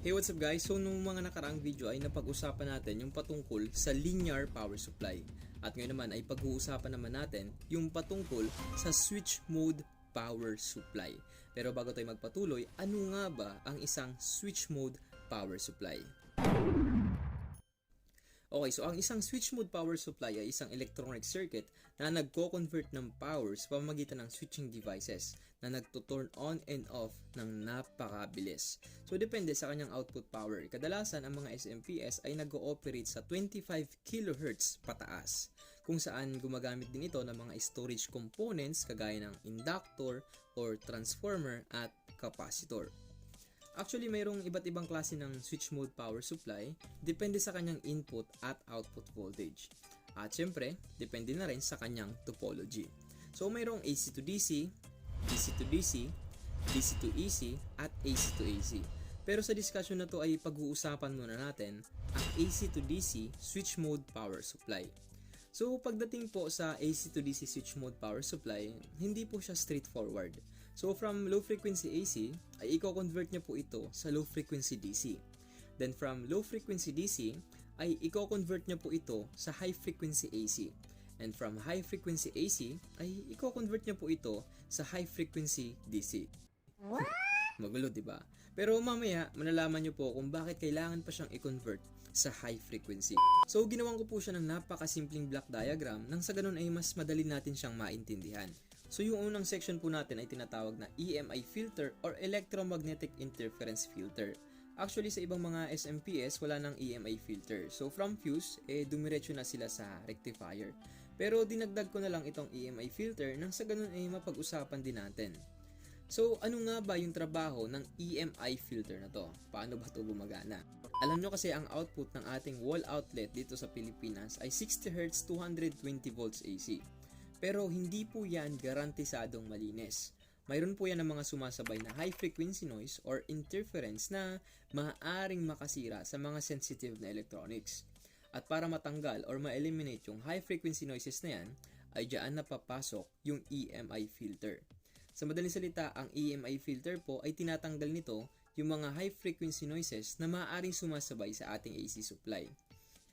Hey, what's up guys? So, nung mga nakaraang video ay napag-usapan natin yung patungkol sa linear power supply. At ngayon naman ay pag-uusapan naman natin yung patungkol sa switch mode power supply. Pero bago tayo magpatuloy, ano nga ba ang isang switch mode power supply? Okay, so ang isang switch mode power supply ay isang electronic circuit na nagko-convert ng power sa pamamagitan ng switching devices na nagto-turn on and off ng napakabilis. So depende sa kanyang output power. Kadalasan ang mga SMPS ay nag-ooperate sa 25 kHz pataas, kung saan gumagamit din ito ng mga storage components kagaya ng inductor or transformer at capacitor. Actually, mayroong iba't ibang klase ng switch mode power supply, depende sa kanyang input at output voltage. At syempre, depende na rin sa kanyang topology. So, mayroong AC to DC, DC to DC, DC to AC, at AC to AC. Pero sa discussion na to ay pag-uusapan muna natin ang AC to DC switch mode power supply. So, pagdating po sa AC to DC switch mode power supply, hindi po siya straightforward. So, from low frequency AC, ay i-convert niya po ito sa low frequency DC. Then, from low frequency DC, ay i-convert niya po ito sa high frequency AC. And from high frequency AC, ay i-convert niya po ito sa high frequency DC. What? Magulo, diba? Pero mamaya, malalaman nyo po kung bakit kailangan pa siyang i-convert sa high frequency. So, ginawan ko po siya ng napakasimpleng block diagram nang sa ganun ay mas madali natin siyang maintindihan. So, yung unang section po natin ay tinatawag na EMI filter or electromagnetic interference filter. Actually, sa ibang mga SMPS, wala nang EMI filter. So, from fuse, dumiretso na sila sa rectifier. Pero, dinagdag ko na lang itong EMI filter nang sa ganun ay mapag-usapan din natin. So, ano nga ba yung trabaho ng EMI filter na to? Paano ba ito gumagana? Alam nyo kasi ang output ng ating wall outlet dito sa Pilipinas ay 60 Hz 220 volts AC. Pero hindi po yan garantisadong malinis. Mayroon po yan ng mga sumasabay na high frequency noise or interference na maaaring makasira sa mga sensitive na electronics. At para matanggal or ma-eliminate yung high frequency noises na yan, ay diyan na papasok yung EMI filter. Sa madaling salita, ang EMI filter po ay tinatanggal nito yung mga high frequency noises na maaaring sumasabay sa ating AC supply.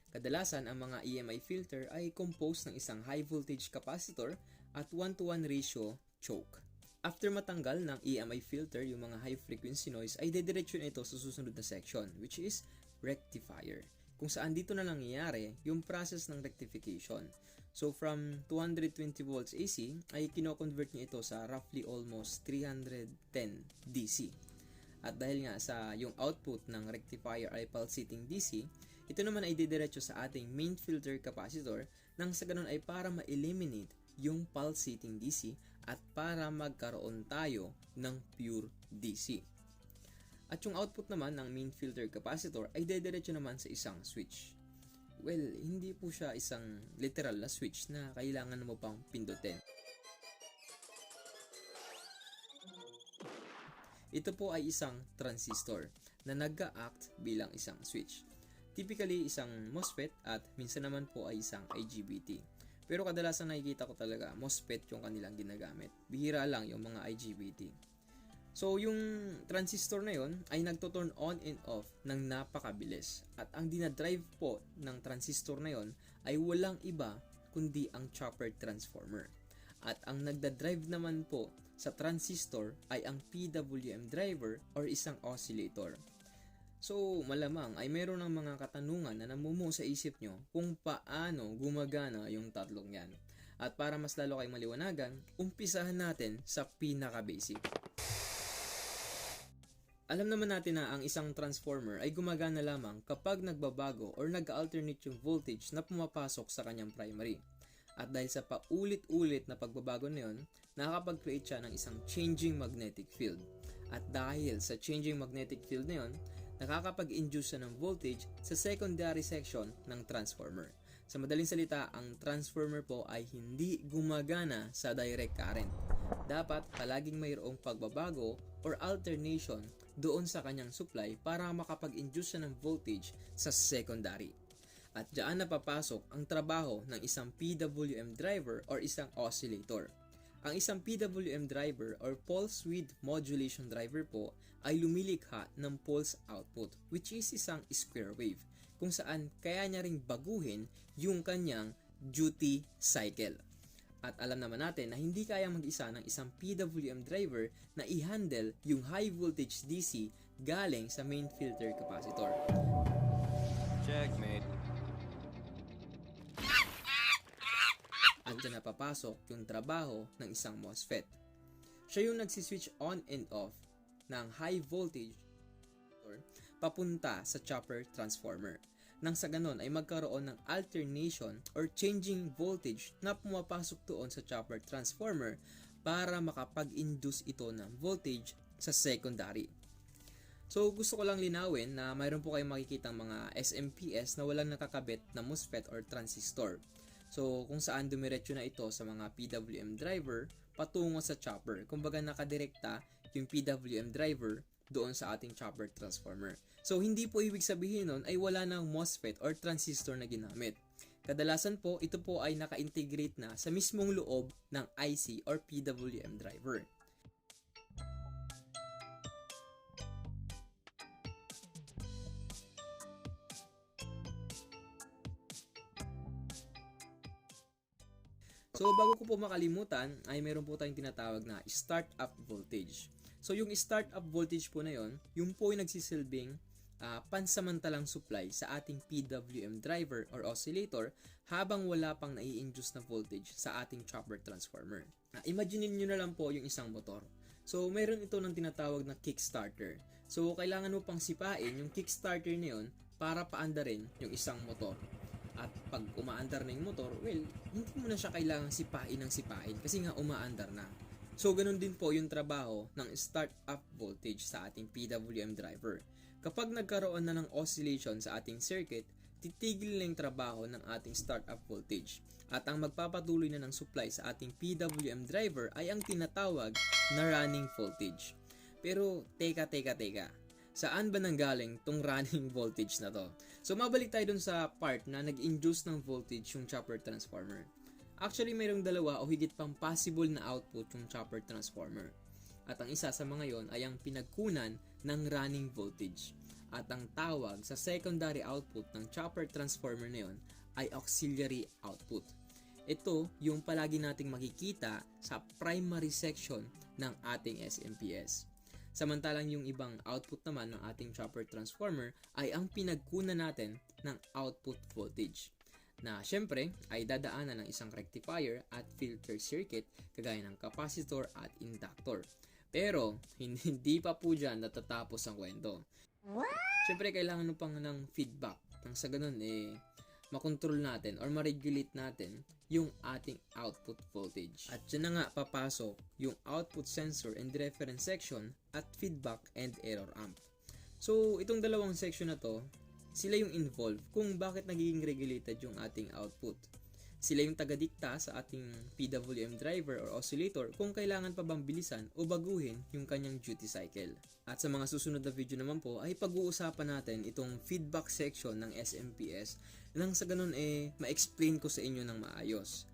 Kadalasan, ang mga EMI filter ay composed ng isang high voltage capacitor at 1:1 ratio choke. After matanggal ng EMI filter yung mga high frequency noise ay dediretso ito sa susunod na section, which is rectifier, kung saan dito na nangyayari yung process ng rectification. So from 220 volts AC ay kino-convert niya ito sa roughly almost 310 DC. At dahil nga sa yung output ng rectifier ay pulsating DC, ito naman ay didiretso sa ating main filter capacitor nang sa ganun ay para ma-eliminate yung pulsating DC at para magkaroon tayo ng pure DC. At yung output naman ng main filter capacitor ay dediretso naman sa isang switch. Well, hindi po siya isang literal na switch na kailangan mo pang pindutin. Ito po ay isang transistor na nag-act bilang isang switch. Typically, isang MOSFET at minsan naman po ay isang IGBT. Pero kadalasan nakikita ko talaga MOSFET yung kanilang ginagamit. Bihira lang yung mga IGBT. So, yung transistor na yon ay nagto-turn on and off ng napakabilis. At ang dinadrive po ng transistor na yon ay walang iba kundi ang chopper transformer. At ang nagdadrive naman po sa transistor ay ang PWM driver or isang oscillator. So, malamang ay meron ng mga katanungan na namumuo sa isip nyo kung paano gumagana yung tatlong yan. At para mas lalo kayong maliwanagan, umpisahan natin sa pinaka-basic. Alam naman natin na ang isang transformer ay gumagana lamang kapag nagbabago or nag-alternate yung voltage na pumapasok sa kanyang primary. At dahil sa paulit-ulit na pagbabago na yun, nakakapag-create siya ng isang changing magnetic field. At dahil sa changing magnetic field na yun, nakakapag-induce siya ng voltage sa secondary section ng transformer. Sa madaling salita, ang transformer po ay hindi gumagana sa direct current. Dapat palaging mayroong pagbabago or alternation doon sa kanyang supply para makapag-induce siya ng voltage sa secondary. At diyan napapasok ang trabaho ng isang PWM driver or isang oscillator. Ang isang PWM driver or pulse width modulation driver po ay lumilikha ng pulse output, which is isang square wave, kung saan kaya niya ring baguhin yung kanyang duty cycle. At alam naman natin na hindi kaya mag-isa ng isang PWM driver na i-handle yung high voltage DC galing sa main filter capacitor. Checkmate. At dyan napapasok yung trabaho ng isang MOSFET. Siya yung nagsiswitch on and off ng high voltage papunta sa chopper transformer. Nang sa ganon ay magkaroon ng alternation or changing voltage na pumapasok doon sa chopper transformer para makapag-induce ito ng voltage sa secondary. So gusto ko lang linawin na mayroon po kayong makikitang mga SMPS na walang nakakabit na MOSFET or transistor. So kung saan dumiretso na ito sa mga PWM driver patungo sa chopper. Kumbaga nakadirekta yung PWM driver doon sa ating chopper transformer. So hindi po ibig sabihin nun ay wala ng MOSFET or transistor na ginamit. Kadalasan po, ito po ay naka-integrate na sa mismong loob ng IC or PWM driver. So bago ko po makalimutan ay meron po tayong tinatawag na startup voltage. So yung startup voltage po na yon, yung po yung nagsisilbing pansamantalang supply sa ating PWM driver or oscillator habang wala pang nai-induce na voltage sa ating chopper transformer. Imagine niyo na lang po yung isang motor. So meron ito ng tinatawag na kickstarter. So kailangan mo pang sipain yung kickstarter na yun para paandarin yung isang motor. At pag umaandar na yung motor, well, hindi mo na siya kailangang sipain ng sipain kasi nga umaandar na. So, ganun din po yung trabaho ng startup voltage sa ating PWM driver. Kapag nagkaroon na ng oscillation sa ating circuit, titigil na yung trabaho ng ating startup voltage. At ang magpapatuloy na ng supply sa ating PWM driver ay ang tinatawag na running voltage. Pero, teka. Saan ba nanggaling tong running voltage na to? So, mabalik tayo dun sa part na nag-induce ng voltage yung chopper transformer. Actually, mayroong dalawa o higit pang possible na output yung chopper transformer. At ang isa sa mga yon ay ang pinagkunan ng running voltage. At ang tawag sa secondary output ng chopper transformer na yon ay auxiliary output. Ito yung palagi nating makikita sa primary section ng ating SMPS. Samantalang yung ibang output naman ng ating chopper transformer ay ang pinagkunan natin ng output voltage na syempre ay dadaanan ng isang rectifier at filter circuit kagaya ng capacitor at inductor. Pero hindi pa po dyan natatapos ang kwento. Syempre kailangan mo pang ng feedback nang sa ganun makontrol natin or ma-regulate natin yung ating output voltage. At dyan na nga papasok yung output sensor and reference section at feedback and error amp. So, itong dalawang section na to, sila yung involved kung bakit nagiging regulated yung ating output. Sila yung tagadikta sa ating PWM driver or oscillator kung kailangan pa bang bilisan o baguhin yung kanyang duty cycle. At sa mga susunod na video naman po ay pag-uusapan natin itong feedback section ng SMPS nang sa ganun ma-explain ko sa inyo ng maayos.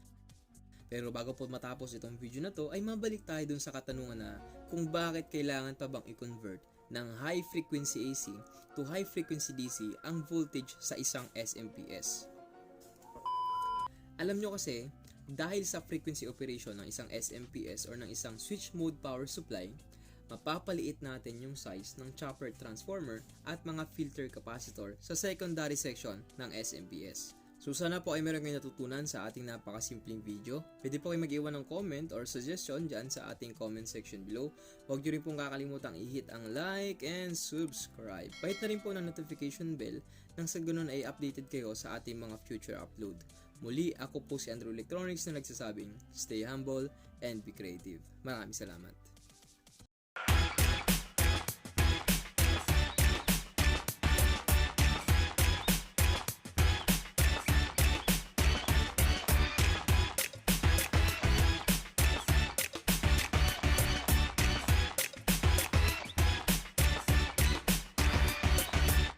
Pero bago po matapos itong video na to ay mabalik tayo dun sa katanungan na kung bakit kailangan pa bang i-convert ng high frequency AC to high frequency DC ang voltage sa isang SMPS. Alam nyo kasi, dahil sa frequency operation ng isang SMPS or ng isang switch mode power supply, mapapaliit natin yung size ng chopper transformer at mga filter capacitor sa secondary section ng SMPS. So sana po ay meron kayong natutunan sa ating napakasimpleng video. Pwede po kayo mag-iwan ng comment or suggestion dyan sa ating comment section below. Huwag nyo rin pong kakalimutang i-hit ang like and subscribe. Pahit na rin po ng notification bell nang sa ganun ay updated kayo sa ating mga future upload. Muli, ako po si Andrew Electronics na nagsasabing, stay humble and be creative. Maraming salamat.